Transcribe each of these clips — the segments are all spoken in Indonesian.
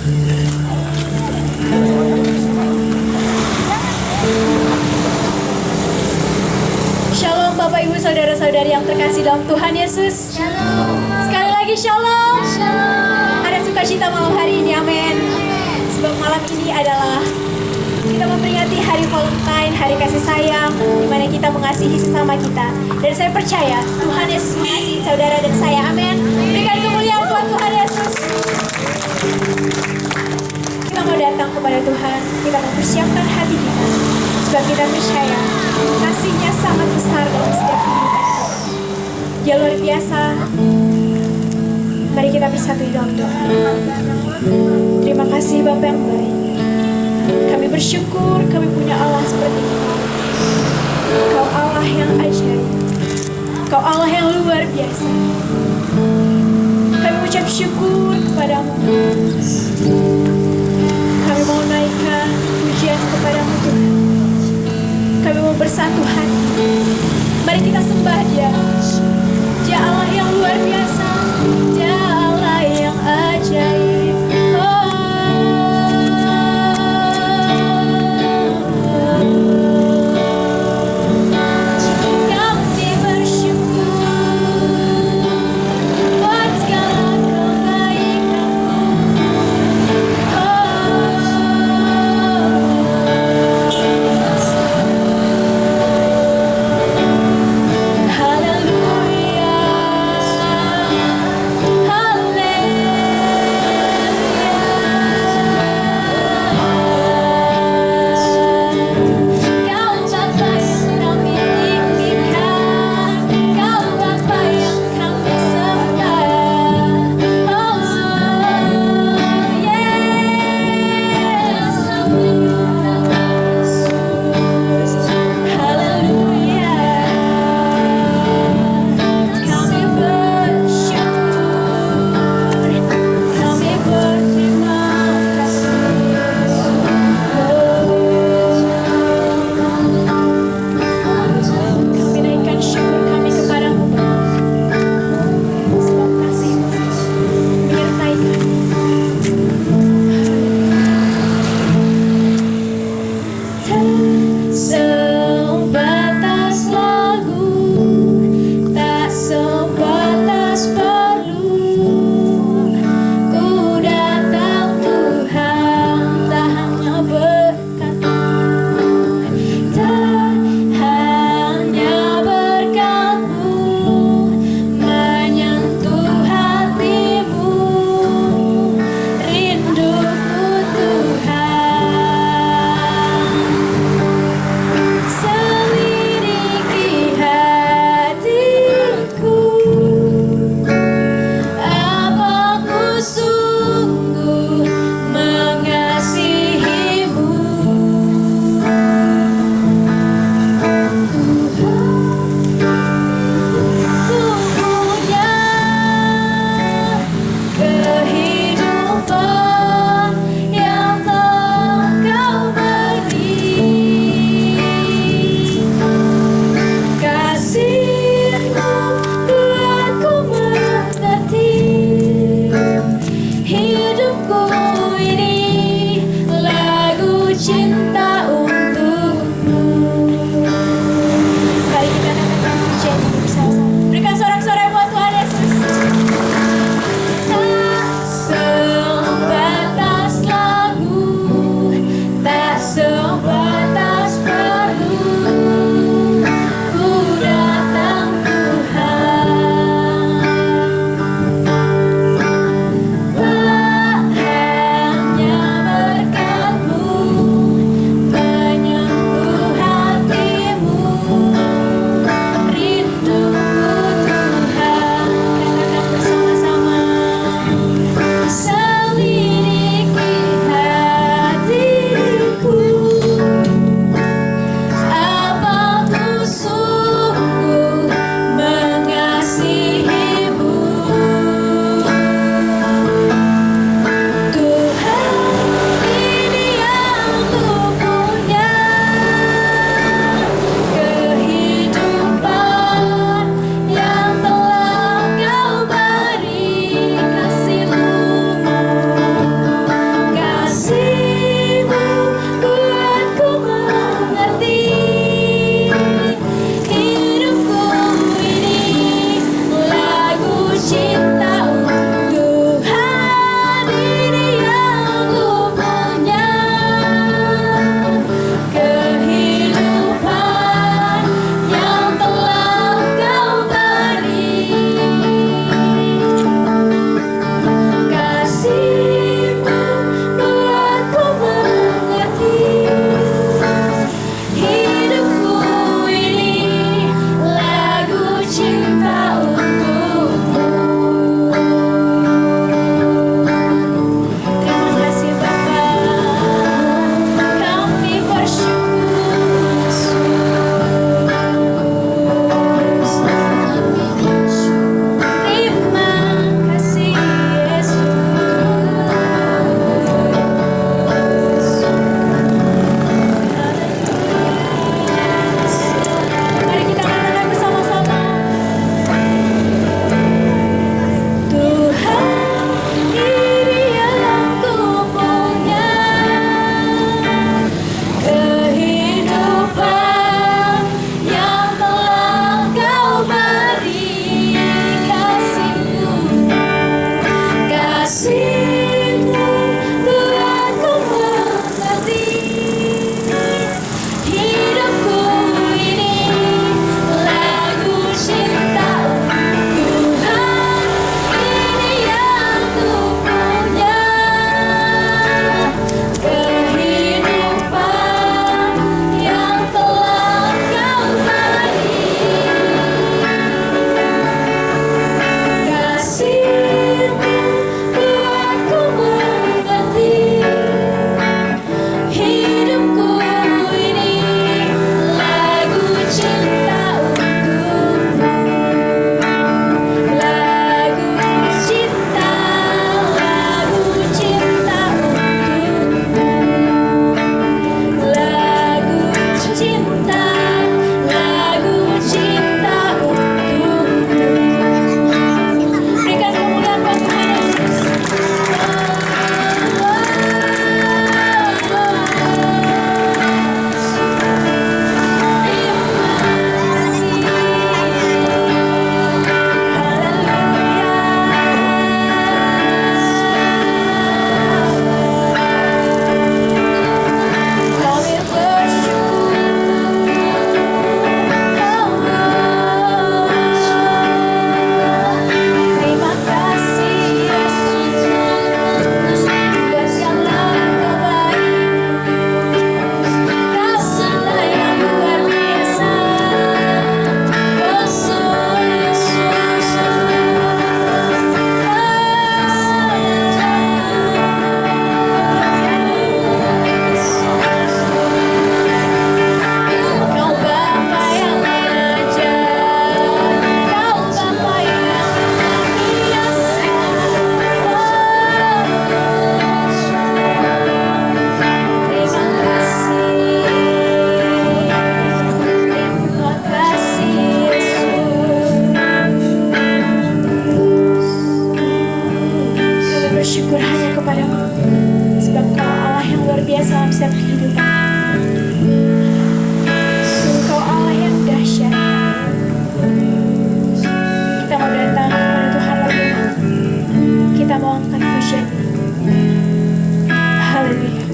Shalom Bapak Ibu Saudara-saudari yang terkasih dalam Tuhan Yesus. Shalom. Sekali lagi shalom. Shalom. Ada sukacita malam hari ini, amin. Sebab malam ini adalah kita memperingati hari Valentine, hari kasih sayang, di mana kita mengasihi sesama kita. Dan saya percaya Tuhan Yesus mengasihi saudara dan saya, amin. Berikan kemuliaan buat Tuhan Yesus. Kita mau datang kepada Tuhan, kita mempersiapkan hati kita, sebab kita percaya kasih-Nya sangat besar dalam setiap kehidupan. Dia luar biasa. Mari kita bersatu di dalam doa. Terima kasih Bapa yang baik. Kami bersyukur kami punya Allah seperti Kau. Kau Allah yang ajaib. Kau Allah yang luar biasa. Kami ucap syukur kepadamu. Kami mau naikkan pujian kepadamu Tuhan. Kami mau bersatu hati. Mari kita sembah Dia. Dia Allah yang luar biasa. Dia Allah yang ajaib. dalam setiap kehidupan. Sungguh Kau Allah yang dahsyat. Kita mau datang kepada Tuhan lagi. Kita mau angkat pujian. Haleluya.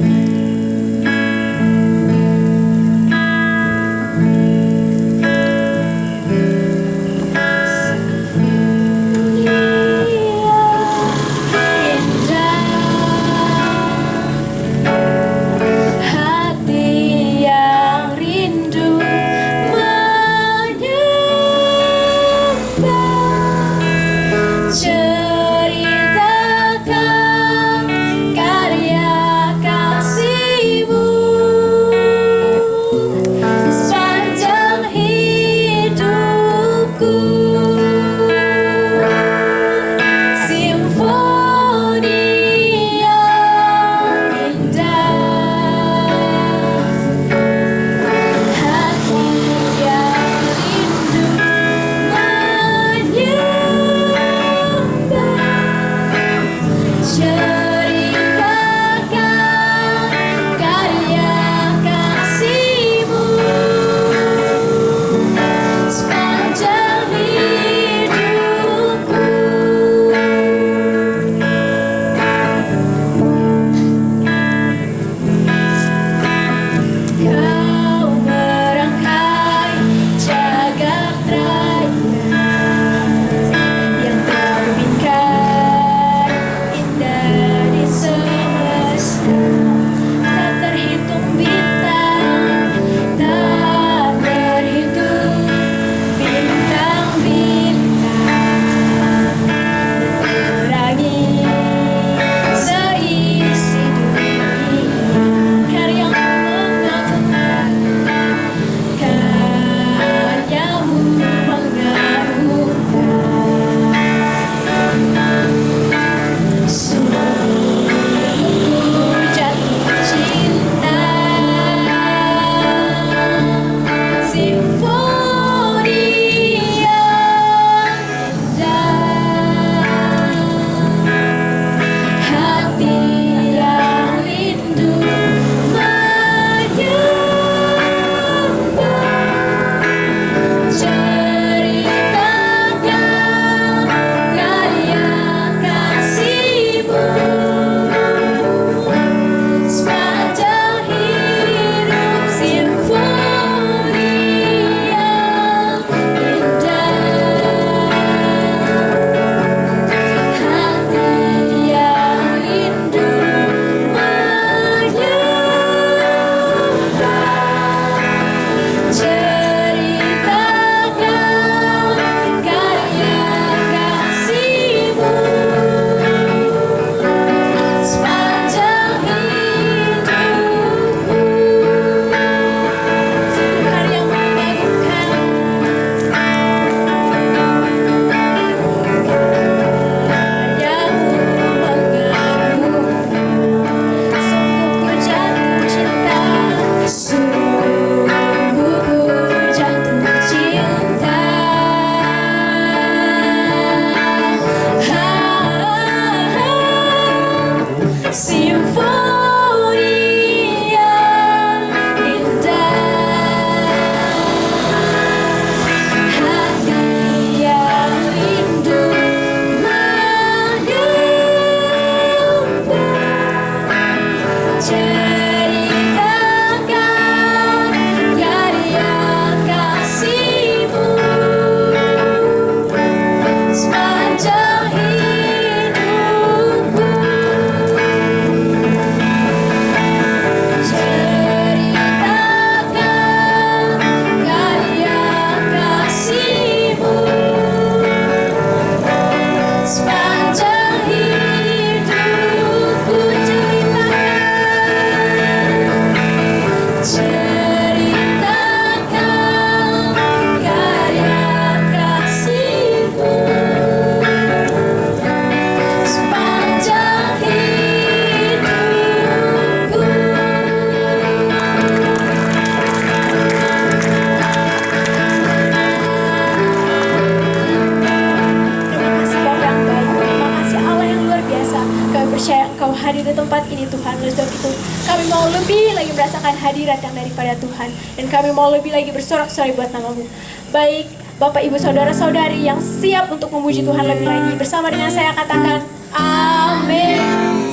ini Tuhan. Oleh sebab itu kami mau lebih lagi merasakan hadirat yang daripada Tuhan, dan kami mau lebih lagi bersorak-sorai buat nama-Mu. Baik Bapak Ibu Saudara-saudari yang siap untuk memuji Tuhan lebih lagi, bersama dengan saya katakan amin.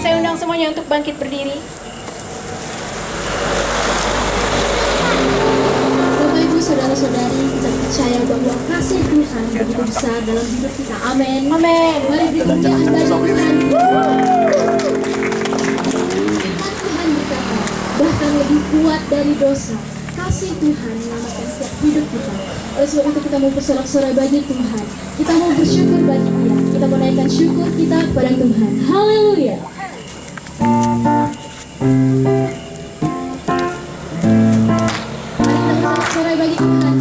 Saya undang semuanya untuk bangkit berdiri. Bapak Ibu Saudara-saudari, kita percaya bahwa kasih Tuhan begitu besar dalam hidup kita. Amin. Amin. Mari berdoa anda Tuhan. Firman Tuhan berkata, bahkan lebih kuat dari dosa, kasih Tuhan menyelamatkan setiap hidup kita. Oleh sebab itu kita mau bersorak-sorai bagi Tuhan. Kita mau bersyukur bagi Dia. Kita mau naikkan syukur kita kepada Tuhan. Haleluya. Mari kita bersorak-sorai bagi Tuhan.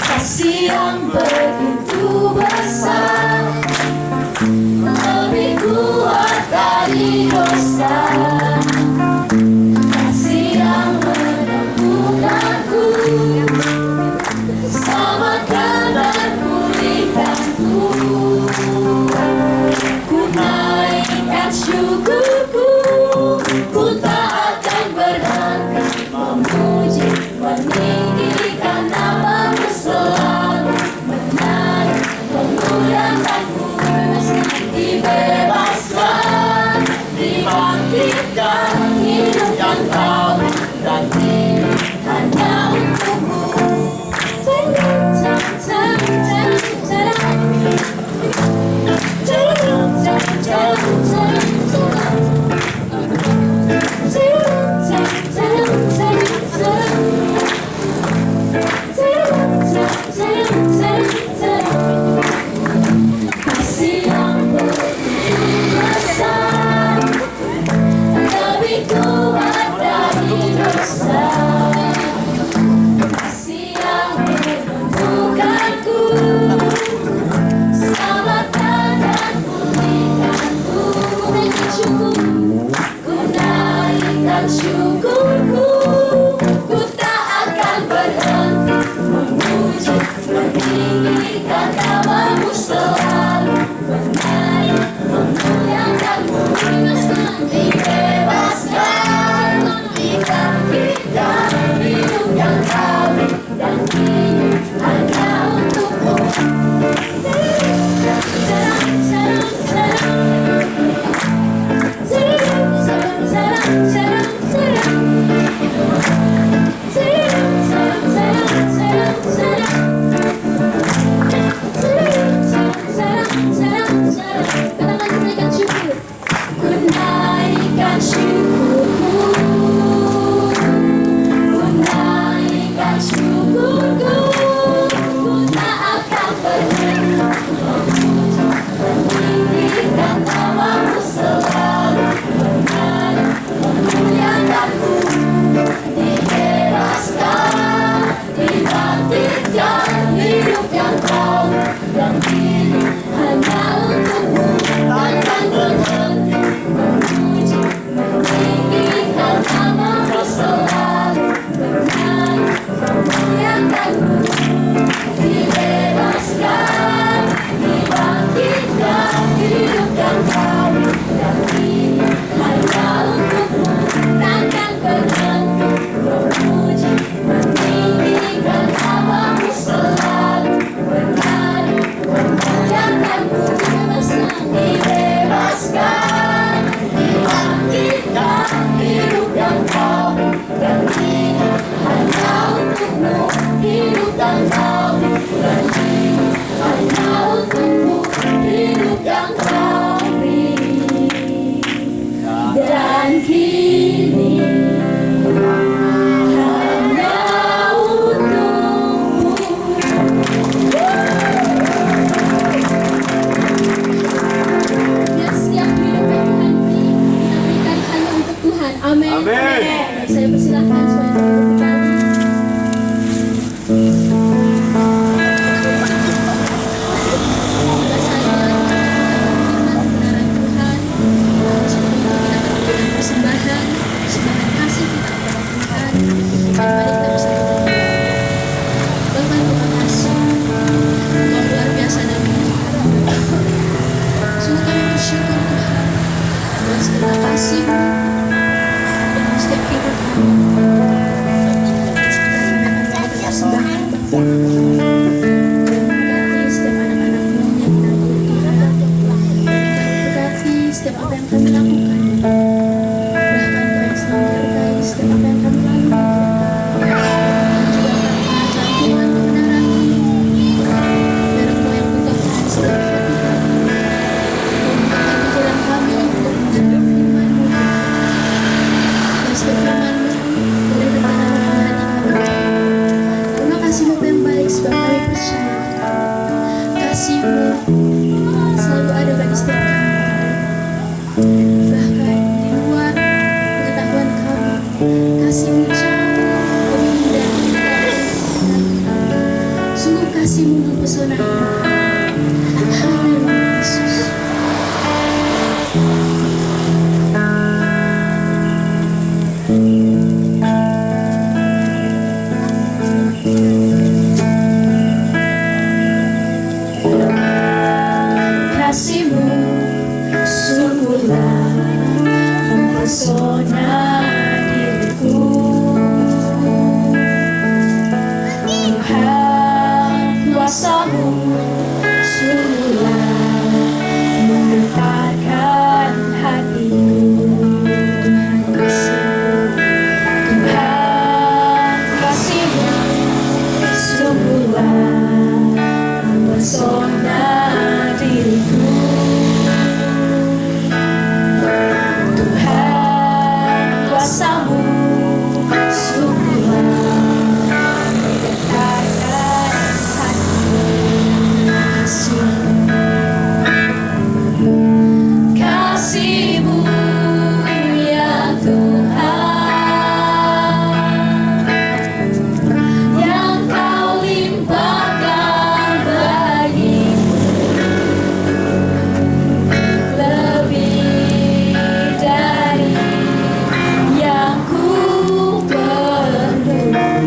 Kasih yang begitu besar, lebih kuat dari dosa. Kasih yang menemukanku, selamatkan dan pulihkanku. Ku naikkan syukurku, ku tak akan berhenti memuji, meninggikan nama-Mu selalu, menarik, memuliakan-Mu, dibebaskan, dibangkitkan, hidupkan Kau dan hidup hanya untuk-Mu.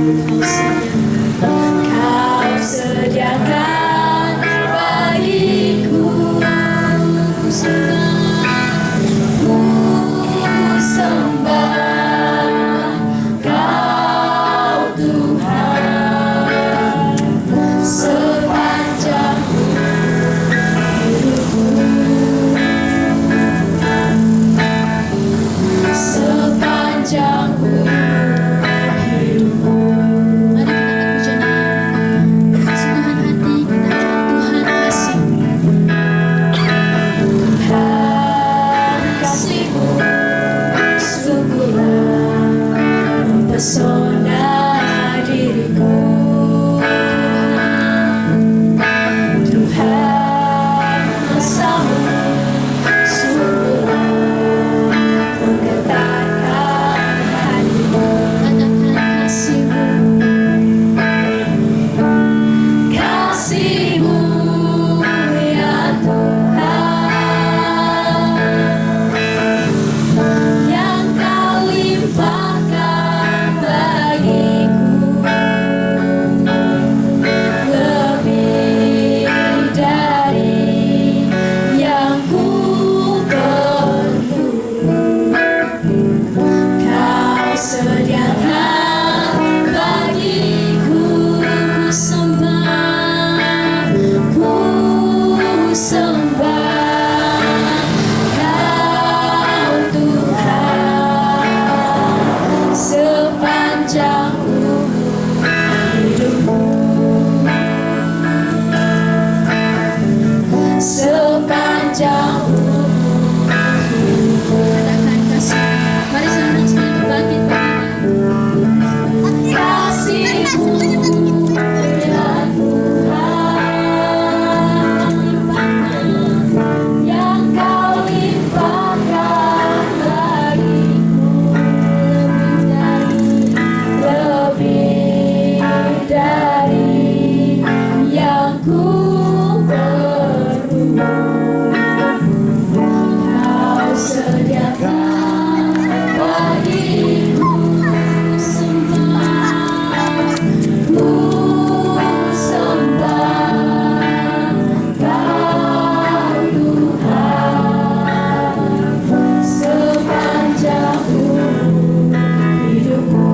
Kau sediakan bagiku. Ku sembah Kau Tuhan sepanjang hidupku, sepanjang hidupku. Pesona diriku, Tuhan bersama sungguhlah menggetarkan hatiku. Katakan kasih-Mu ya Tuhan, yang Kau limpahkan bagiku, lebih dari yang ku perlu. Kau sediakan bagiku. Ku sembah Kau Tuhan sepanjang hidupku, sepanjang hidupku. Katakan kasih. Mari senang sekali berbangkit bagi kasih-Mu ya Tuhan, yang Kau limpahkan bagiku, lebih dari yang ku perlu. Kau sediakan bagiku. Ku sembah Kau Tuhan sepanjang hidupku,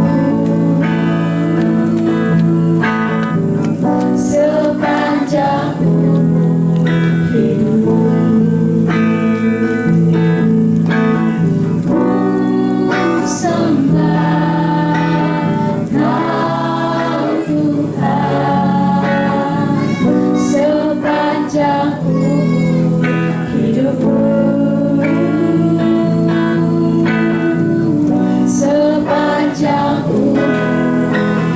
sepanjang hidupku. Ku sembah Kau Tuhan sepanjang hidupku, sepanjang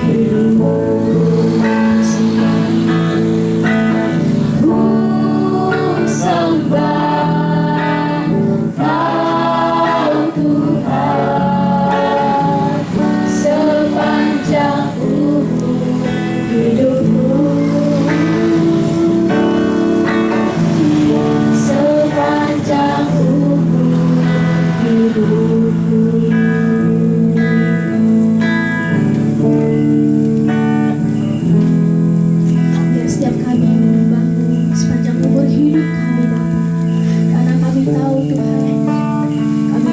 hidupku. Ku sembah Kau Tuhan sepanjang hidupku, sepanjang hidupku. Biar setiap kami menyembah-Mu sepanjang umur hidup kami Bapa, karena kami tahu Tuhan, kami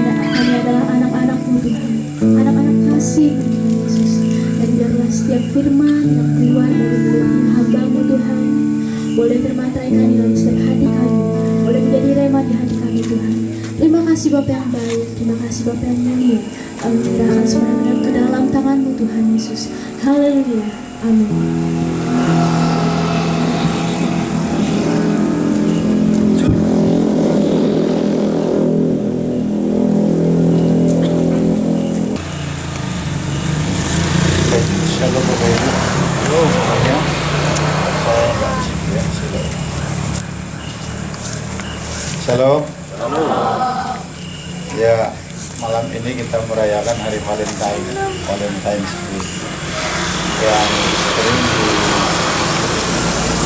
adalah anak-anak-Mu Tuhan, anak-anak kasih-Mu Yesus. Dan biarlah setiap firman yang keluar dari mulut hamba-Mu Tuhan boleh termantaikan di dalam setiap hati kami, boleh menjadi rema di hati kami Tuhan. Terima kasih Bapa yang baik, terima kasih Bapa yang mulia. Kami menyerahkan semuanya ke dalam tangan-Mu Tuhan Yesus. Haleluya, amin. Shalom Bapak Ibu. Halo semuanya. Saya Mbak Cik ya. Shalom. Ya, malam ini kita merayakan hari Valentine, Valentine's Day, yang sering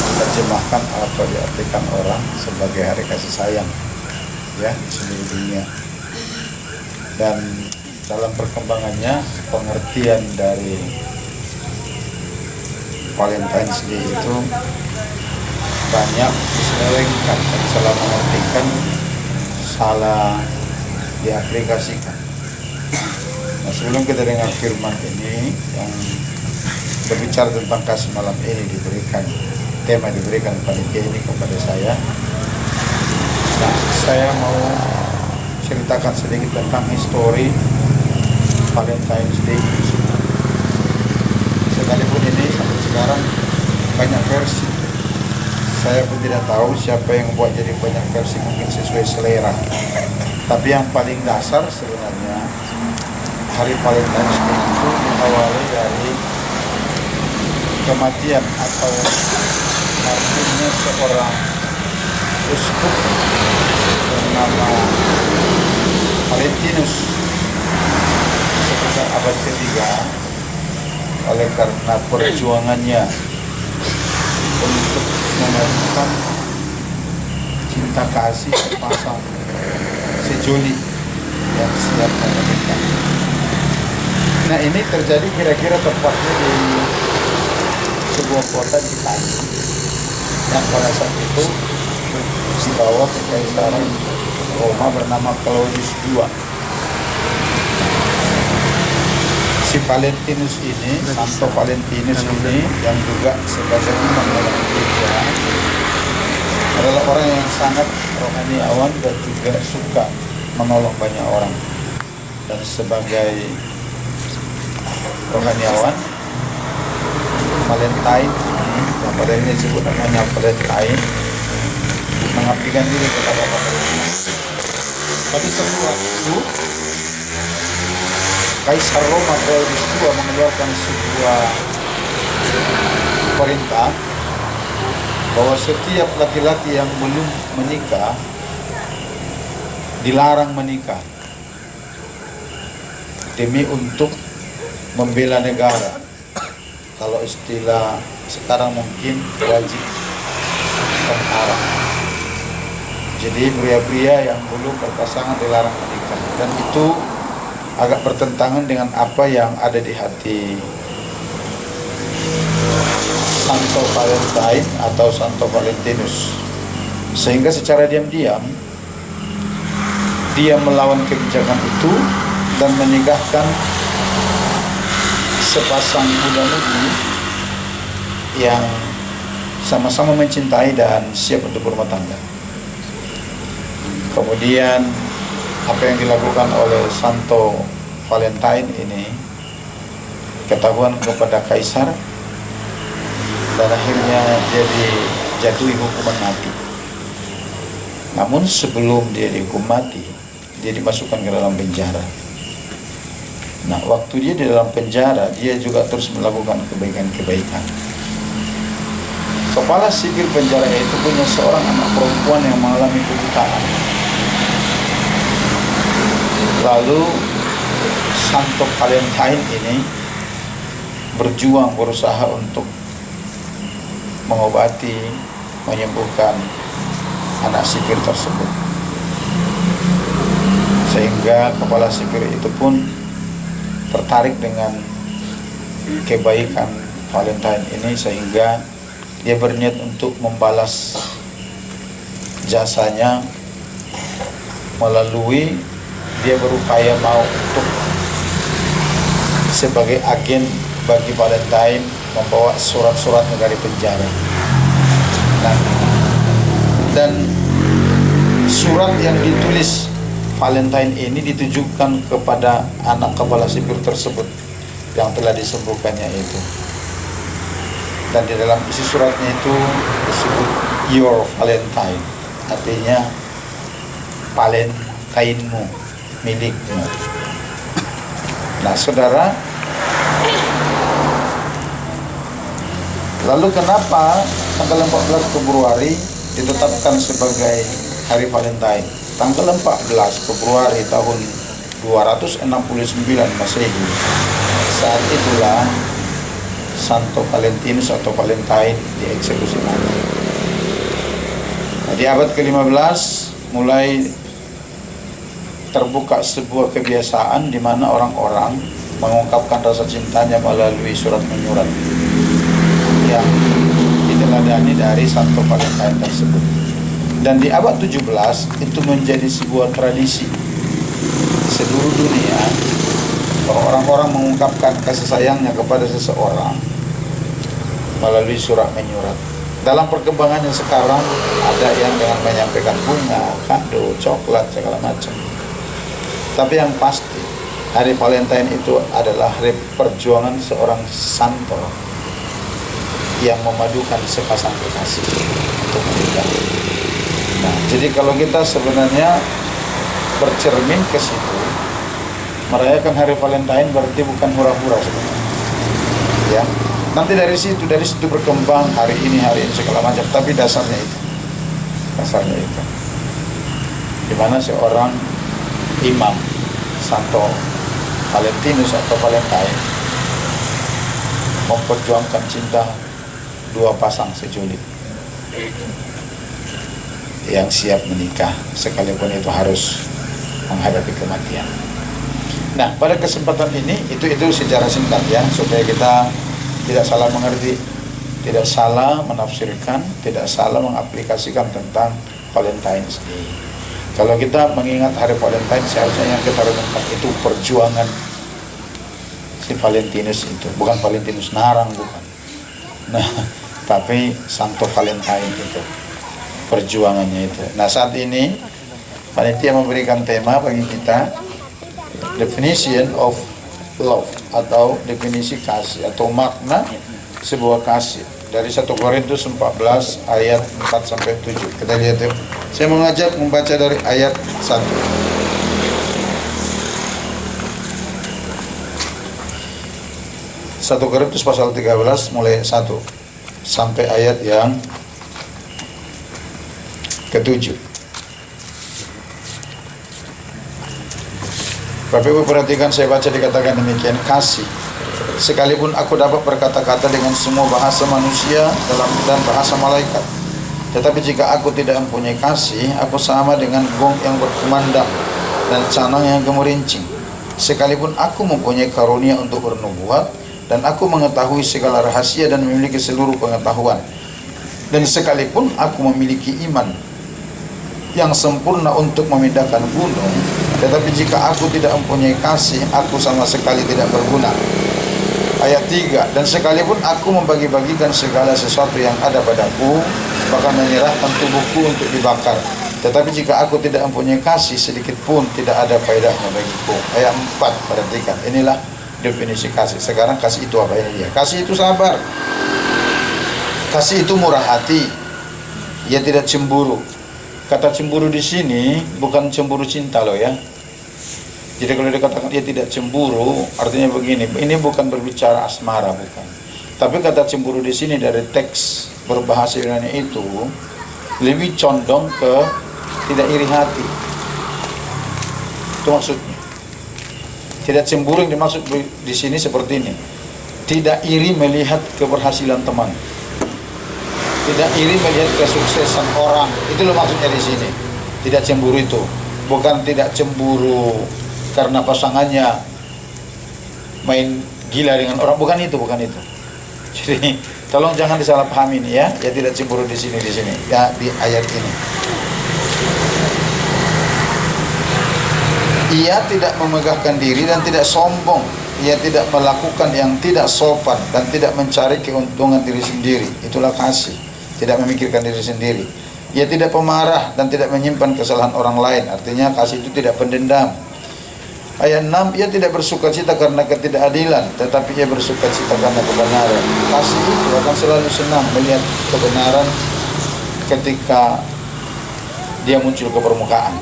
diterjemahkan atau diartikan orang sebagai hari kasih sayang ya di seluruh dunia. Dan dalam perkembangannya pengertian dari Valentine's Day itu banyak diselewengkan dan salah mengartikan, salah diaplikasikan. Nah, sebelum kita dengar firman ini yang berbicara tentang kasih malam ini, diberikan panitia ini kepada saya. Nah, saya mau ceritakan sedikit tentang histori Valentine's Day. Sekalipun ini sampai sekarang banyak versi. Saya pun tidak tahu siapa yang buat jadi banyak versi, mungkin sesuai selera. Tapi yang paling dasar sebenarnya hari Valentine's Day itu diawali dari kematian atau matinya seorang uskup bernama Valentinus sekitar abad ketiga, oleh karena perjuangannya untuk melakukan cinta kasih sepasang sejoli yang siap menikah. Nah, ini terjadi kira-kira tepatnya di sebuah kota di Italia yang pada saat itu di bawah kekaisaran Roma bernama Claudius II. Si Valentinus ini, Santo Valentinus ini, yang juga sebagai imam dalam gereja, adalah orang yang sangat rohaniawan dan juga suka menolong banyak orang. Dan sebagai rohaniawan, Valentine, yang pada ini disebut namanya Valentine, mengabdikan diri kepada pemerintah. Tapi setelah itu, Kaisar Roma Claudius II mengeluarkan sebuah perintah bahwa setiap laki-laki yang belum menikah dilarang menikah demi untuk membela negara. Kalau istilah sekarang mungkin wajib tentara. Jadi pria-pria yang belum berpasangan dilarang menikah, dan itu agak bertentangan dengan apa yang ada di hati Santo Valentine atau Santo Valentinus, sehingga secara diam-diam dia melawan kebijakan itu dan menikahkan sepasang muda-mudi yang sama-sama mencintai dan siap untuk berumah tangga. Kemudian apa yang dilakukan oleh Santo Valentine ini ketahuan kepada kaisar, dan akhirnya dia dijatuhi hukuman mati. Namun sebelum dia dihukum mati, dia dimasukkan ke dalam penjara. Nah, waktu dia di dalam penjara, dia juga terus melakukan kebaikan-kebaikan. Kepala sipir penjara itu punya seorang anak perempuan yang mengalami kebutaan. Lalu Santo Valentine ini berjuang, berusaha untuk mengobati, menyembuhkan anak sipir tersebut. Sehingga kepala sipir itu pun tertarik dengan kebaikan Valentine ini, sehingga dia berniat untuk membalas jasanya melalui dia berupaya mau untuk sebagai agen bagi Valentine membawa surat-suratnya dari penjara. Nah, dan surat yang ditulis Valentine ini ditujukan kepada anak kepala sipir tersebut yang telah disembuhkannya itu. Dan di dalam isi suratnya itu disebut Your Valentine, artinya Valentine-mu, milikmu. Nah, saudara, lalu kenapa tanggal 14 Februari ditetapkan sebagai Hari Valentine? Tanggal 14 Februari tahun 269 Masehi, saat itulah Santo Valentinus atau Valentine dieksekusi mati. Nah, di abad ke-15 mulai terbuka sebuah kebiasaan di mana orang-orang mengungkapkan rasa cintanya melalui surat menyurat. yang diteladani dari Santo Valentine tersebut. Dan di abad 17 itu menjadi sebuah tradisi seluruh dunia bahwa orang-orang mengungkapkan kasih sayangnya kepada seseorang melalui surat menyurat. Dalam perkembangannya sekarang ada yang dengan menyampaikan bunga, kado, coklat, segala macam. Tapi yang pasti hari Valentine itu adalah hari perjuangan seorang santo yang memadukan sepasang kekasih untuk menikah. Nah, jadi kalau kita sebenarnya bercermin ke situ, merayakan hari Valentine berarti bukan hura-hura sebenarnya. Ya. Nanti dari situ berkembang hari ini segala macam, tapi dasarnya itu. Di mana seorang imam Santo Valentinus atau Valentine memperjuangkan cinta dua pasang sejulit yang siap menikah sekalipun itu harus menghadapi kematian. Nah, pada kesempatan ini itu secara singkat ya, supaya kita tidak salah mengerti, tidak salah menafsirkan, tidak salah mengaplikasikan tentang Valentine ini. Kalau kita mengingat hari Valentine, seharusnya yang kita renungkan itu perjuangan si Valentinus itu, bukan Valentinus Narang, bukan. Nah, tapi Santo Valentine itu perjuangannya itu. Nah, saat ini panitia memberikan tema bagi kita, definition of love atau definisi kasih atau makna sebuah kasih dari 1 Korintus 14 ayat 4 sampai 7. Kita lihat yuk. Saya mengajak membaca dari ayat 1. 1 Korintus pasal 13 mulai 1 sampai ayat yang ke-7. Bapak Ibu perhatikan, saya baca dikatakan demikian, kasih. Sekalipun aku dapat berkata-kata dengan semua bahasa manusia dan bahasa malaikat, tetapi jika aku tidak mempunyai kasih, aku sama dengan gong yang berkumandang dan canang yang gemerincing. Sekalipun aku mempunyai karunia untuk bernubuat dan aku mengetahui segala rahasia dan memiliki seluruh pengetahuan, dan sekalipun aku memiliki iman yang sempurna untuk memindahkan gunung, tetapi jika aku tidak mempunyai kasih, aku sama sekali tidak berguna. Ayat 3, dan sekalipun aku membagi-bagikan segala sesuatu yang ada padaku, bahkan menyerahkan tubuhku untuk dibakar, tetapi jika aku tidak mempunyai kasih, sedikit pun tidak ada faedahnya bagiku. Ayat 4, perhatikan, inilah definisi kasih. Sekarang kasih itu apa ini dia? Kasih itu sabar. Kasih itu murah hati. Ia tidak cemburu. Kata cemburu di sini bukan cemburu cinta loh ya. Jadi kalau dikatakan dia tidak cemburu, artinya begini, ini bukan berbicara asmara, bukan. Tapi kata cemburu di sini dari teks berbahasa Yunani itu lebih condong ke tidak iri hati. Itu maksudnya. Tidak cemburu yang dimaksud di sini seperti ini. Tidak iri melihat keberhasilan teman. Tidak iri melihat kesuksesan orang. Itu loh maksudnya di sini. Tidak cemburu itu. Bukan tidak cemburu karena pasangannya main gila dengan orang. Bukan itu. Jadi tolong jangan disalahpahami ini ya. Ya tidak cemburu di sini. Ya di ayat ini. Ia tidak memegahkan diri dan tidak sombong. Ia tidak melakukan yang tidak sopan dan tidak mencari keuntungan diri sendiri. Itulah kasih. Tidak memikirkan diri sendiri. Ia tidak pemarah dan tidak menyimpan kesalahan orang lain. Artinya kasih itu tidak pendendam. Ayat 6, ia tidak bersukacita karena ketidakadilan, tetapi ia bersukacita karena kebenaran. Kasih itu akan selalu senang melihat kebenaran ketika dia muncul ke permukaan.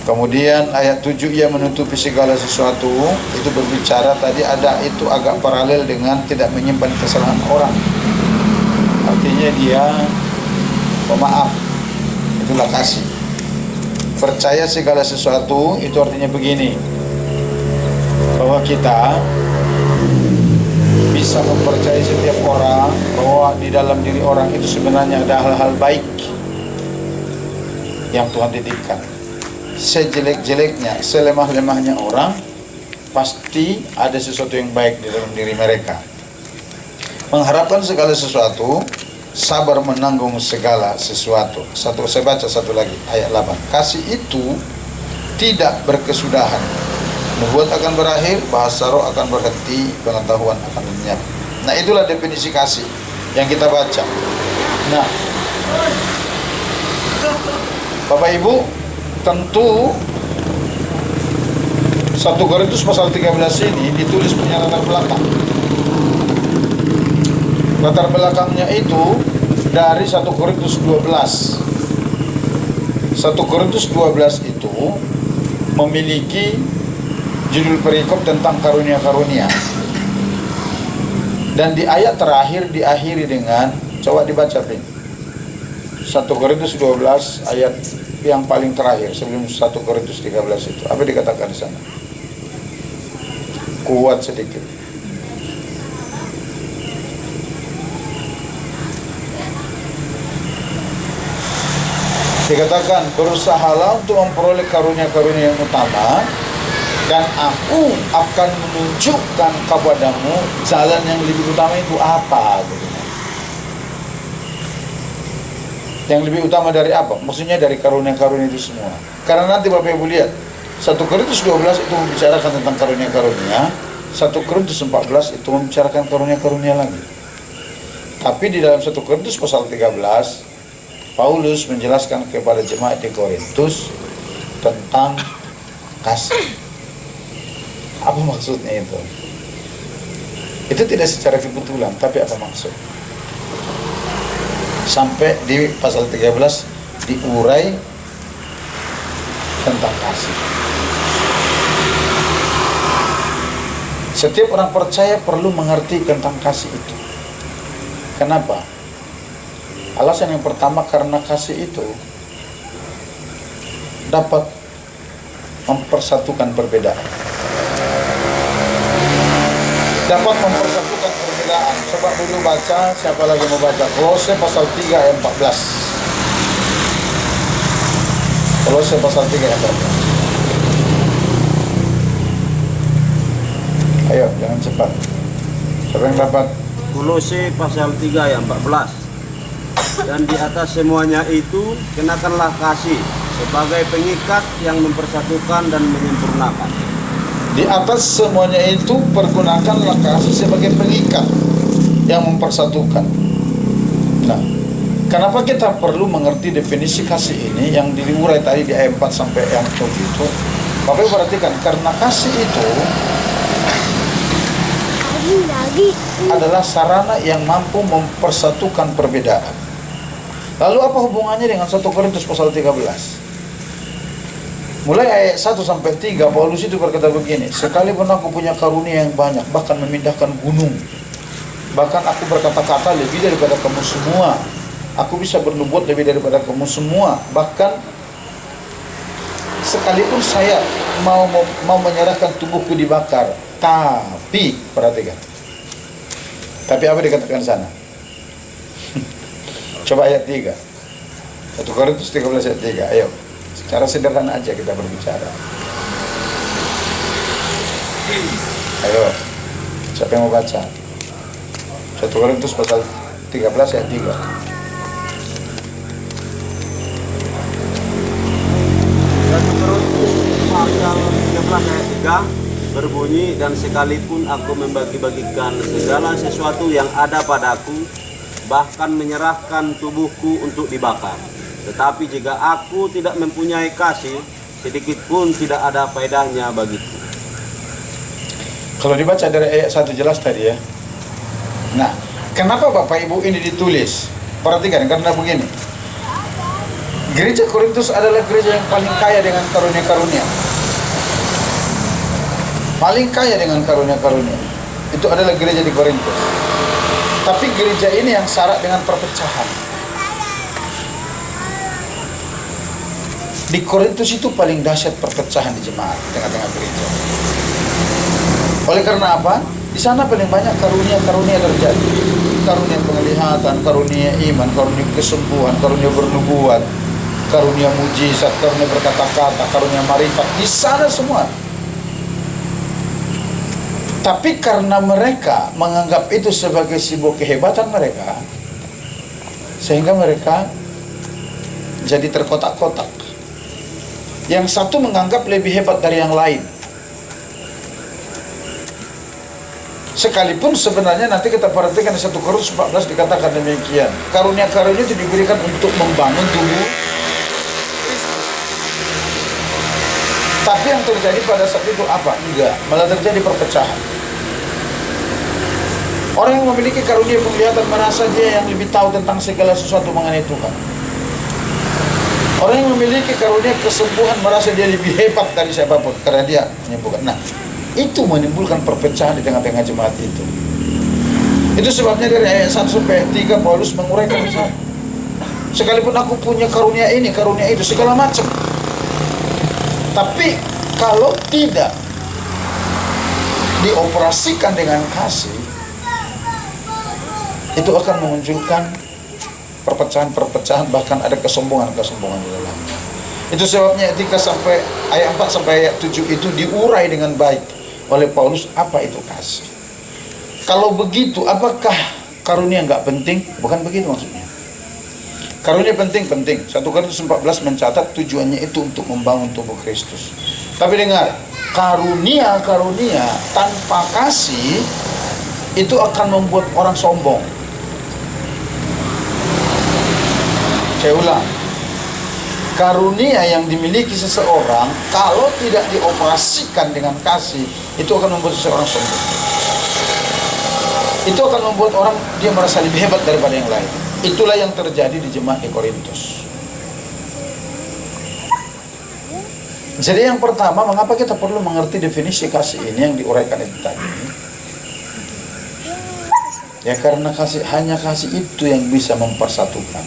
Kemudian ayat 7, ia menutupi segala sesuatu. Itu berbicara tadi ada itu agak paralel dengan tidak menyimpan kesalahan orang. Artinya dia pemaaf. Itulah kasih. Percaya segala sesuatu itu artinya begini, bahwa kita bisa mempercayai setiap orang, bahwa di dalam diri orang itu sebenarnya ada hal-hal baik yang Tuhan titipkan. Sejelek-jeleknya, selemah-lemahnya orang, pasti ada sesuatu yang baik di dalam diri mereka. Mengharapkan segala sesuatu, sabar menanggung segala sesuatu. Saya baca satu lagi, ayat 8. Kasih itu tidak berkesudahan. Nubuat akan berakhir, bahasa roh akan berhenti, pengetahuan akan lenyap. Nah, itulah definisi kasih yang kita baca. Nah, Bapak Ibu, tentu 1 Korintus pasal 13 ini ditulis punya latar belakang. Latar belakangnya itu dari 1 Korintus 12. 1 Korintus 12 itu memiliki judul perikop tentang karunia-karunia. Dan di ayat terakhir diakhiri dengan, coba dibaca, Pin. 1 Korintus 12 ayat yang paling terakhir sebelum 1 Korintus 13 itu. Apa dikatakan di sana? Kuat sedikit. Dikatakan, berusahalah untuk memperoleh karunia-karunia yang utama, dan aku akan menunjukkan kepadamu jalan yang lebih utama itu apa gitu. Yang lebih utama dari apa? Maksudnya dari karunia-karunia itu semua. Karena nanti Bapak Ibu lihat 1 Korintus 12 itu membicarakan tentang karunia-karunia, 1 Korintus 14 itu membicarakan karunia-karunia lagi. Tapi di dalam 1 Korintus pasal 13 Paulus menjelaskan kepada jemaat di Korintus tentang kasih. Apa maksudnya itu? Itu tidak secara kebetulan, tapi apa maksud? Sampai di pasal 13 diurai tentang kasih. Setiap orang percaya perlu mengerti tentang kasih itu. Kenapa? Alasan yang pertama, karena kasih itu dapat mempersatukan perbedaan. Dapat mempersatukan perbedaan. Coba dulu baca, siapa lagi mau baca? Kolose pasal 3 ayat 14. Kolose pasal 3 ayat 14. Ayo, jangan cepat. Siapa yang dapat? Kolose pasal 3 ayat 14. Dan di atas semuanya itu kenakanlah kasih sebagai pengikat yang mempersatukan dan menyempurnakan. Di atas semuanya itu pergunakanlah kasih sebagai pengikat yang mempersatukan. Nah, kenapa kita perlu mengerti definisi kasih ini yang diurai tadi di ayat 4 sampai yang 7 itu? Bapak perhatikan, karena kasih itu adalah sarana yang mampu mempersatukan perbedaan. Lalu apa hubungannya dengan 1 Korintus pasal 13? Mulai ayat 1 sampai 3 Paulus itu berkata begini, sekalipun aku punya karunia yang banyak, bahkan memindahkan gunung, bahkan aku berkata-kata lebih daripada kamu semua, aku bisa bernubuat lebih daripada kamu semua, bahkan sekalipun saya mau menyerahkan tubuhku dibakar, tapi perhatikan, tapi apa dikatakan sana? Coba ayat 3 1 Korintus 13 ayat 3, ayo. Secara sederhana aja kita berbicara. Ayo, siapa yang mau baca? 1 Korintus pasal 13 ayat 3. 1 Korintus pasal 13 ayat 3 berbunyi, dan sekalipun aku membagi-bagikan segala sesuatu yang ada padaku, bahkan menyerahkan tubuhku untuk dibakar, tetapi jika aku tidak mempunyai kasih, sedikit pun tidak ada faedahnya bagiku. Kalau dibaca dari ayat 1 jelas tadi ya. Nah, kenapa Bapak Ibu ini ditulis? Perhatikan, karena begini. Gereja Korintus adalah gereja yang paling kaya dengan karunia-karunia. Paling kaya dengan karunia-karunia. Itu adalah gereja di Korintus. Tapi gereja ini yang syarat dengan perpecahan. Di Korintus itu paling dahsyat perpecahan di jemaat tengah-tengah gereja. Oleh karena apa? Di sana paling banyak karunia-karunia terjadi. Karunia penglihatan, karunia iman, karunia kesembuhan, karunia bernubuat, karunia mujizat, karunia berkata-kata, karunia marifat. Di sana semua. Tapi karena mereka menganggap itu sebagai sebuah kehebatan mereka, sehingga mereka jadi terkotak-kotak. Yang satu menganggap lebih hebat dari yang lain. Sekalipun sebenarnya nanti kita perhatikan di 1 Korintus 14 dikatakan demikian. Karunia-karunia itu diberikan untuk membangun tubuh. Tapi yang terjadi pada saat itu apa? Enggak, malah terjadi perpecahan. Orang yang memiliki karunia penglihatan merasa dia yang lebih tahu tentang segala sesuatu mengenai Tuhan. Orang yang memiliki karunia kesembuhan merasa dia lebih hebat dari siapapun karena dia menyembuhkan. Nah, itu menimbulkan perpecahan di tengah-tengah jemaat itu. Itu sebabnya dari ayat 1 sampai 3 Paulus menguraikan misalnya, sekalipun aku punya karunia ini, karunia itu, segala macam, tapi kalau tidak dioperasikan dengan kasih, itu akan memunculkan perpecahan-perpecahan, bahkan ada kesombongan-kesombongan di dalamnya. Itu sebabnya ketika sampai ayat 4 sampai ayat 7 itu diurai dengan baik oleh Paulus apa itu kasih. Kalau begitu, apakah karunia nggak penting? Bukan begitu maksudnya. Karunia penting-penting. 1 Korintus 14 mencatat tujuannya itu untuk membangun tubuh Kristus. Tapi dengar, karunia-karunia tanpa kasih itu akan membuat orang sombong. Saya ulang, karunia yang dimiliki seseorang kalau tidak dioperasikan dengan kasih itu akan membuat seseorang sombong. Itu akan membuat orang dia merasa lebih hebat daripada yang lain. Itulah yang terjadi di jemaat di Korintus. Jadi yang pertama, mengapa kita perlu mengerti definisi kasih ini yang diuraikan itu tadi? Ya karena hanya kasih itu yang bisa mempersatukan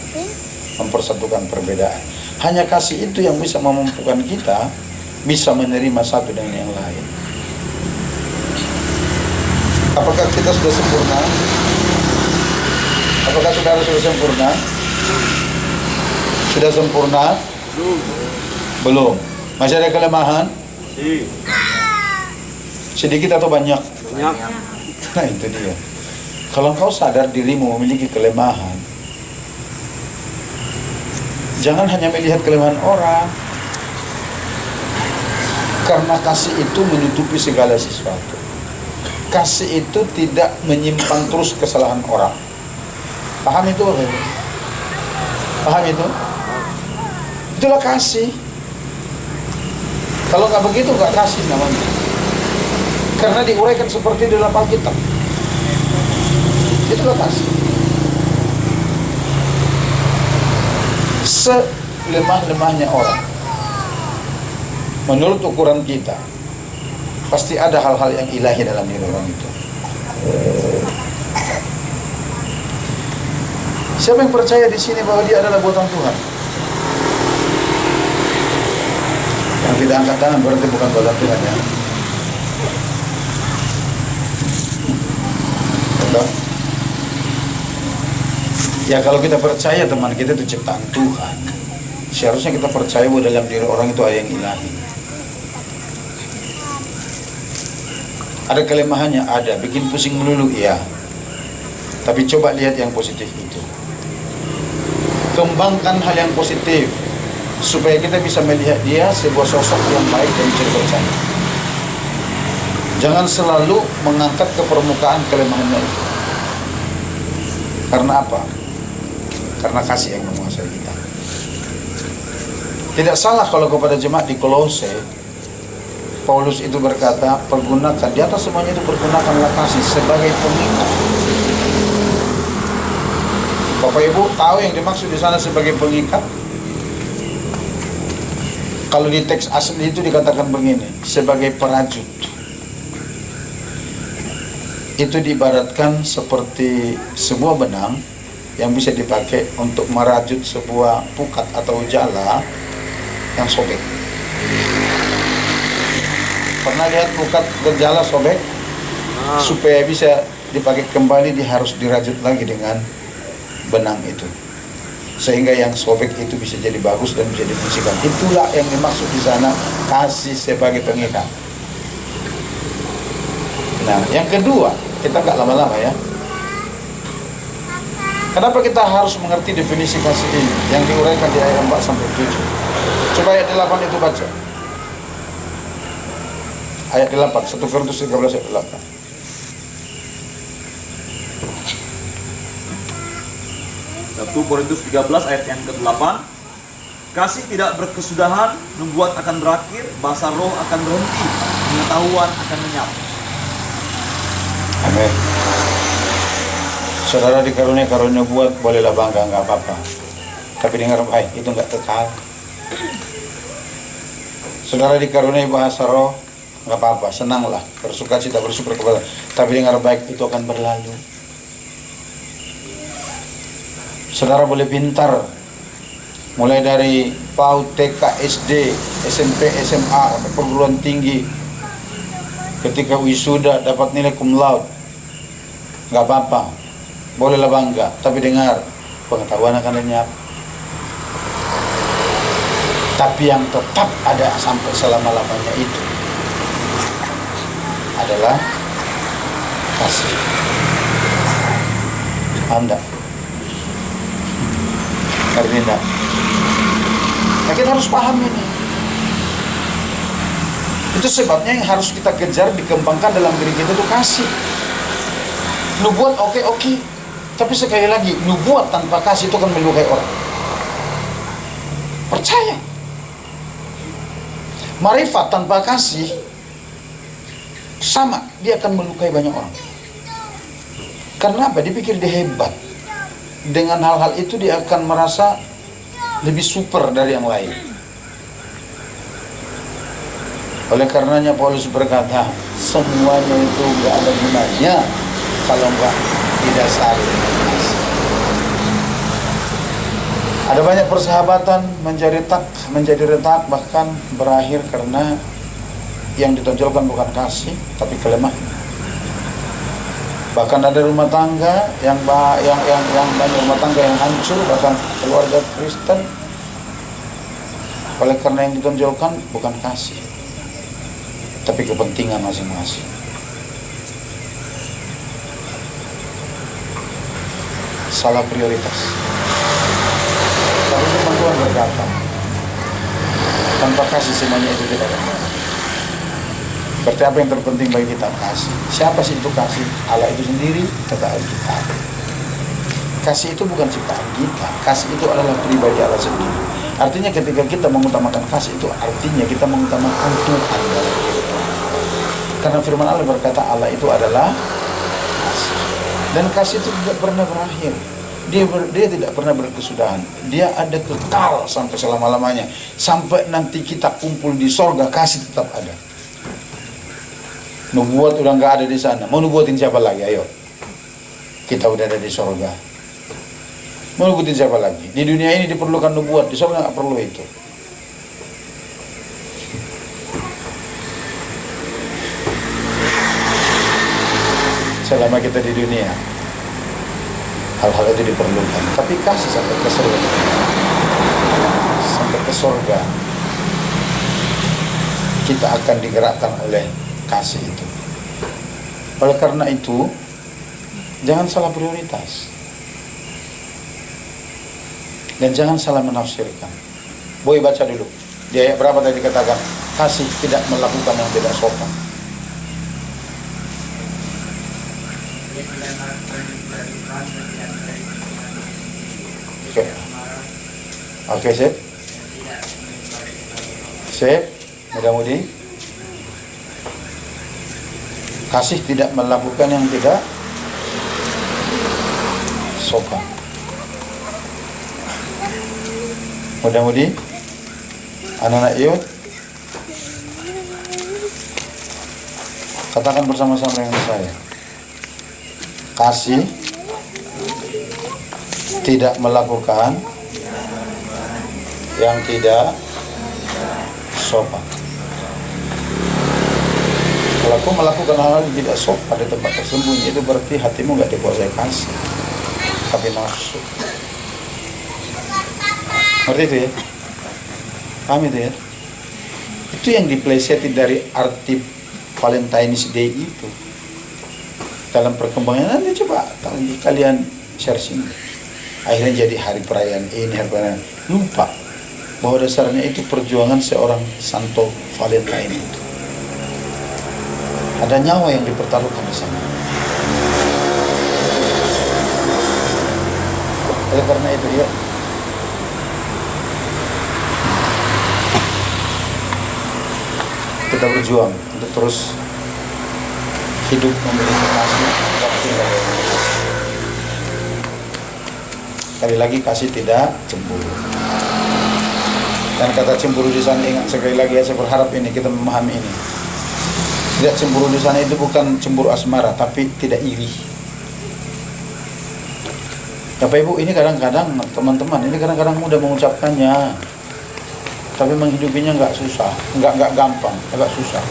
perbedaan. Hanya kasih itu yang bisa memampukan kita bisa menerima satu dengan yang lain. Apakah kita sudah sempurna? Apakah saudara sudah sempurna? Sudah sempurna? Belum. Masih ada kelemahan? Sedikit atau banyak? Banyak. Nah itu dia. Kalau kau sadar dirimu memiliki kelemahan, jangan hanya melihat kelemahan orang. Karena kasih itu menutupi segala sesuatu. Kasih itu tidak menyimpan terus kesalahan orang. Paham itu? Paham itu? Itulah kasih. Kalau nggak begitu nggak kasih namanya. Karena diuraikan seperti di dalam Alkitab. Itulah kasih. Selemah-lemahnya orang, menurut ukuran kita, pasti ada hal-hal yang ilahi dalam diri orang itu. Siapa yang percaya di sini bahwa dia adalah buatan Tuhan? Yang tidak angkat tangan berarti bukan buatan Tuhan ya. Betul? Ya kalau kita percaya teman kita itu ciptaan Tuhan, seharusnya kita percaya bahwa dalam diri orang itu ada yang ilahi. Ada kelemahannya, ada. Bikin pusing melulu, iya. Tapi coba lihat yang positif itu. Kembangkan hal yang positif supaya kita bisa melihat dia sebuah sosok yang baik dan bisa dipercaya. Jangan selalu mengangkat ke permukaan kelemahannya itu. Karena apa? Karena kasih yang menguasai kita. Tidak salah kalau kepada jemaat di Kolose Paulus itu berkata, pergunakan di atas semuanya itu pergunakanlah kasih sebagai pengikat. Bapak Ibu tahu yang dimaksud di sana sebagai pengikat? Kalau di teks asli itu dikatakan begini, sebagai perajut. Itu diibaratkan seperti sebuah benang yang bisa dipakai untuk merajut sebuah pukat atau jala yang sobek. Pernah lihat pukat dan jala sobek? Supaya bisa dipakai kembali, dia harus dirajut lagi dengan benang itu, sehingga yang sobek itu bisa jadi bagus dan bisa difungsikan. Itulah yang dimaksud di sana kasih sebagai pengikat. Nah, yang kedua, kita nggak lama-lama ya. Kenapa kita harus mengerti definisi kasih ini yang diuraikan di ayat 4 sampai 7? Coba ayat 8 itu baca. Ayat 8, 1 Korintus 13 ayat 8. 1 Korintus 13 ayat yang ke-8. Kasih tidak berkesudahan, membuat akan berakhir, bahasa roh akan berhenti, pengetahuan akan lenyap. Amin. Saudara dikarunia buat, bolehlah bangga, nggak apa-apa. Tapi dengar baik, itu nggak kekal. Saudara dikarunia bahasa roh, nggak apa-apa, senanglah, bersuka cita, bersyukur kepada. Tapi dengar baik, itu akan berlalu. Saudara boleh pintar, mulai dari PAUD, TK, SD, SMP, SMA, sampai perguruan tinggi. Ketika wisuda dapat nilai cum laude, nggak apa-apa, bolehlah bangga. Tapi dengar, pengetahuan akan lenyap. Tapi yang tetap ada sampai selama-lamanya itu adalah kasih. Anda ngerti enggak? Nah, kita harus paham ini. Itu sebabnya yang harus kita kejar, dikembangkan dalam diri kita itu kasih. Nubuat oke. Tapi sekali lagi, nubuat tanpa kasih itu akan melukai orang. Percaya. Marifat tanpa kasih sama, dia akan melukai banyak orang. Karena apa? Dia pikir dia hebat. Dengan hal-hal itu dia akan merasa lebih super dari yang lain. Oleh karenanya Paulus berkata, semuanya itu nggak ada gunanya kalau nggak didasari dengan kasih. Ada banyak persahabatan menjadi retak, bahkan berakhir karena yang ditonjolkan bukan kasih, tapi kelemahan. Bahkan ada rumah tangga yang banyak rumah tangga yang hancur, bahkan keluarga Kristen, oleh karena yang ditonjolkan bukan kasih, tapi kepentingan masing-masing. Salah prioritas. Tapi firman Tuhan berkata, tanpa kasih semuanya itu tidak ada. Berarti apa yang terpenting bagi kita? Kasih. Siapa sih itu kasih? Allah itu sendiri, kata Alkitab. Kasih itu bukan ciptaan kita. Kasih itu adalah pribadi Allah sendiri. Artinya ketika kita mengutamakan kasih itu, artinya kita mengutamakan Tuhan dalam kehidupan. Karena firman Allah berkata Allah itu adalah kasih. Dan kasih itu tidak pernah berakhir. Dia tidak pernah berkesudahan. Dia ada kekal sampai selama-lamanya. Sampai nanti kita kumpul di sorga, kasih tetap ada. Nubuat udah nggak ada di sana. Mau nubuatin siapa lagi? Ayo. Kita udah ada di sorga. Mau nubuatin siapa lagi? Di dunia ini diperlukan nubuat, di sorga nggak perlu itu. Selama kita di dunia, hal-hal itu diperlukan. Tapi kasih sampai ke surga. Sampai ke surga, kita akan digerakkan oleh kasih itu. Oleh karena itu, jangan salah prioritas. Dan jangan salah menafsirkan. Boy baca dulu. Di ayat berapa tadi dikatakan? Kasih tidak melakukan yang tidak sopan. Oke, sip. Sip, mudah-mudi. Kasih tidak melakukan yang tidak sopan. Mudah-mudi anak-anak Yud, katakan bersama-sama dengan saya. Kasih tidak melakukan yang tidak sopan. Kalau aku melakukan hal yang tidak sopan di tempat tersembunyi, itu berarti hatimu nggak dikuasai kasih, tapi nafsu. Ngerti itu ya? Paham itu ya? Itu yang diplesetin dari arti Valentine's Day itu. dalam perkembangan nanti coba kalian searching, akhirnya jadi hari perayaan ini, hari perayaan, lupa bahwa dasarnya itu perjuangan seorang Santo Valentine itu. Ada nyawa yang dipertaruhkan di sana. Oleh karena itu ya, kita berjuang untuk terus hidup memiliki kasih. Sekali lagi, kasih tidak cemburu. Dan kata cemburu di sana, ingat sekali lagi ya, saya berharap ini kita memahami ini. Tidak cemburu di sana itu bukan cemburu asmara, tapi tidak iri. Bapak Ibu, ini kadang-kadang teman-teman, ini kadang-kadang mudah mengucapkannya, tapi menghidupinya nggak susah, nggak gampang, agak susah.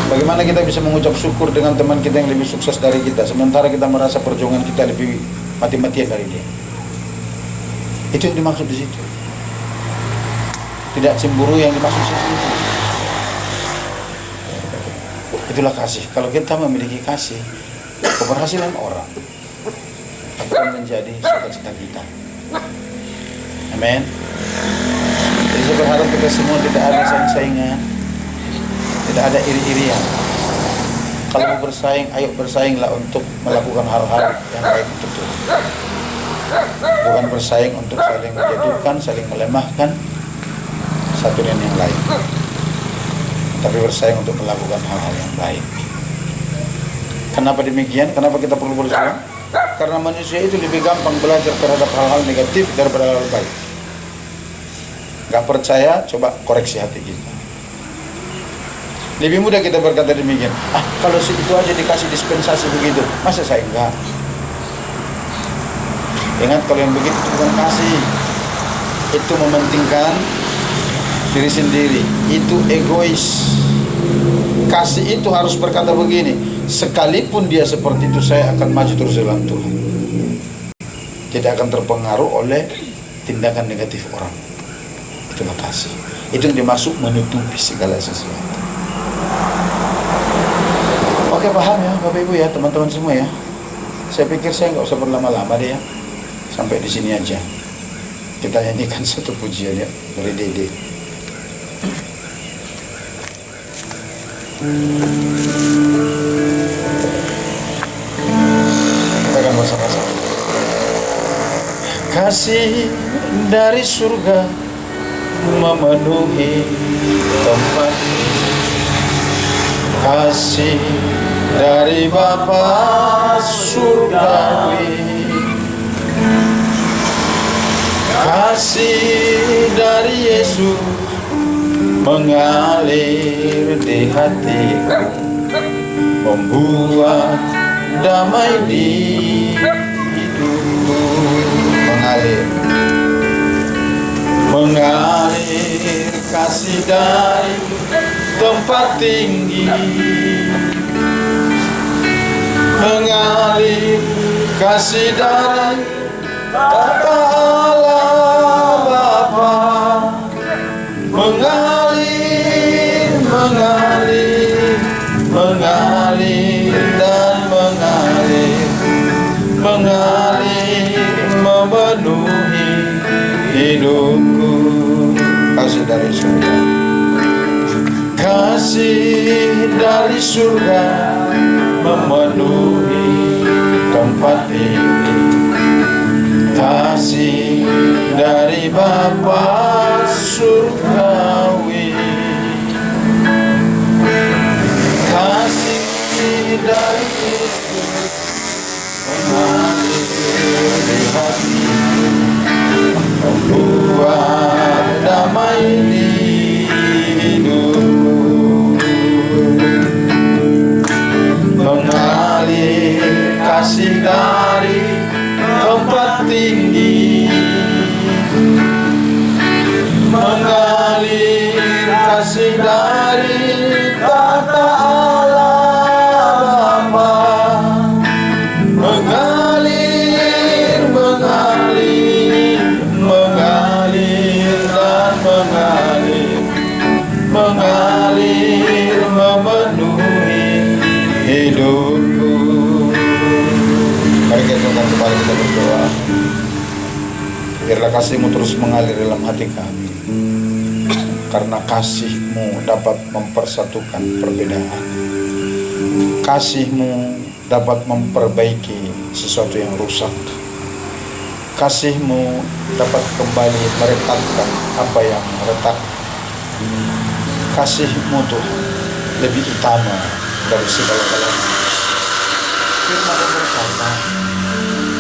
Bagaimana kita bisa mengucap syukur dengan teman kita yang lebih sukses dari kita, sementara kita merasa perjuangan kita lebih mati-matian dari dia? Itu yang dimaksud di situ. Tidak cemburu yang dimaksud di situ. Itulah kasih. Kalau kita memiliki kasih, keberhasilan orang akan menjadi cita-cita kita. Amin. Jadi saya berharap kita semua tidak ada saing-saingan, tidak ada iri-irian. Kalau mau bersaing, ayo bersainglah untuk melakukan hal-hal yang baik untuk Tuhan. Bukan bersaing untuk saling menjatuhkan, saling melemahkan satu dan yang lain, tapi bersaing untuk melakukan hal-hal yang baik. Kenapa demikian? Kenapa kita perlu berjuang? Karena manusia itu lebih gampang belajar terhadap hal-hal negatif daripada hal-hal baik. Gak percaya, coba koreksi hati kita. Lebih mudah kita berkata demikian, kalau itu aja dikasih dispensasi begitu, masa saya enggak? Ingat, kalau yang begitu itu bukan kasih, itu mementingkan diri sendiri, itu egois. Kasih itu harus berkata begini, sekalipun dia seperti itu, saya akan maju terus dalam Tuhan. Tidak akan terpengaruh oleh tindakan negatif orang. Itulah kasih. Itu yang dimaksud menutupi segala sesuatu. Oke, paham ya Bapak Ibu ya, teman-teman semua ya. Saya pikir saya nggak usah berlama-lama deh ya. Sampai di sini aja. Kita nyanyikan satu pujian ya dari Dede. Kita akan bersama-sama. Kasih dari surga memenuhi tempat. Kasih dari Bapa surgawi, kasih dari Yesus mengalir di hatiku, membuat damai di hidupku. Mengalir kasih dari tempat tinggi, mengalir kasih dari tata Allah Bapa, mengalir, mengalir, mengalir dan mengalir, mengalir memenuhi hidupku. Kasih dari surga, kasih dari surga memenuhi tempat ini, kasih dari Bapa surgawi, kasih dari Yesus mengalir di hati, membuat damai di hidupku, mengalir kasih dari tempat tinggi, mengalir kasih dari tata Allah Bapa, mengalir, mengalir, mengalir dan mengalir, mengalir memenuhi Mari kita berdoa. Biarlah kasih-Mu terus mengalir dalam hati kami. Karena kasih-Mu dapat mempersatukan perbedaan. Kasih-Mu dapat memperbaiki sesuatu yang rusak. Kasih-Mu dapat kembali meretatkan apa yang retak. Kasih-Mu Tuhan lebih utama dari segala-galanya. Firman-Mu berkata,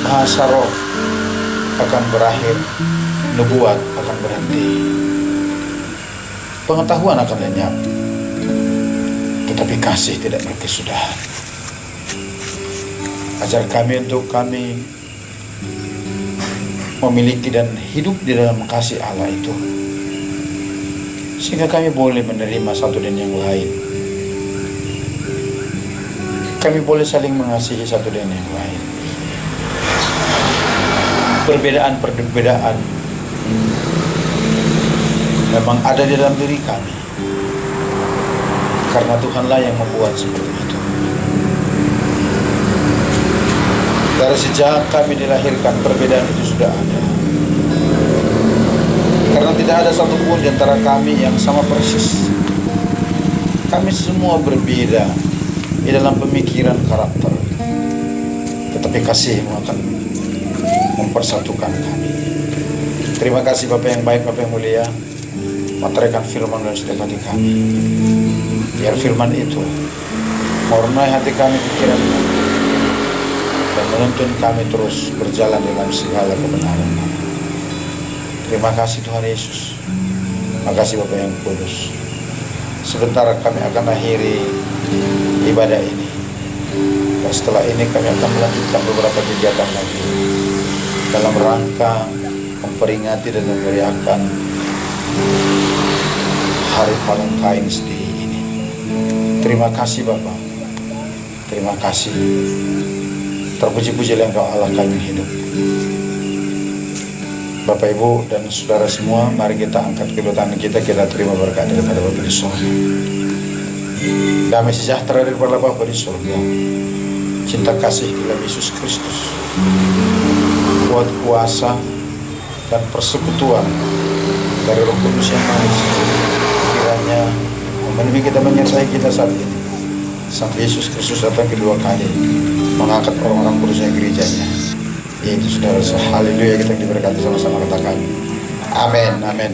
bahasa roh akan berakhir, nubuat akan berhenti, pengetahuan akan lenyap, tetapi kasih tidak berkesudahan. Ajar kami untuk kami memiliki dan hidup di dalam kasih Allah itu, sehingga kami boleh menerima satu dan yang lain. Kami boleh saling mengasihi satu dan yang lain. Perbedaan-perbedaan memang ada di dalam diri kami, karena Tuhanlah yang membuat seperti itu. Dari sejak kami dilahirkan, perbedaan itu sudah ada. Karena tidak ada satupun di antara kami yang sama persis. Kami semua berbeda di dalam pemikiran, karakter, tetapi kasih-Mu akan mempersatukan kami. Terima kasih Bapak yang baik, Bapak yang mulia. Materaikan firman dalam setiap hati kami. Biar firman itu mewarnai hati kami, pikiran kami, dan menuntun kami terus berjalan dalam segala kebenaran. Terima kasih Tuhan Yesus. Terima kasih Bapak yang kudus. Sebentar kami akan akhiri ibadah ini, dan setelah ini kami akan melanjutkan beberapa kegiatan lagi dalam rangka memperingati dan memeriahkan Hari Valentine's Day ini. Terima kasih Bapak. Terima kasih. Terpuji-pujilah Engkau Allah kami hidup. Bapak Ibu dan saudara semua, mari kita angkat kedua tangan kita terima berkat daripada Bapa di surga. Damai sejahtera daripada Bapa di surga. Cinta kasih dalam Yesus Kristus, kuat kuasa dan persekutuan dari Roh Kudus yang manis, kiranya memenuhi kita, menyertai kita saat ini sampai Yesus Kristus datang kedua kali mengangkat orang-orang kudusnya gerejanya, yaitu saudara. Haleluya, kita diberkati sama-sama, katakan amin, amin.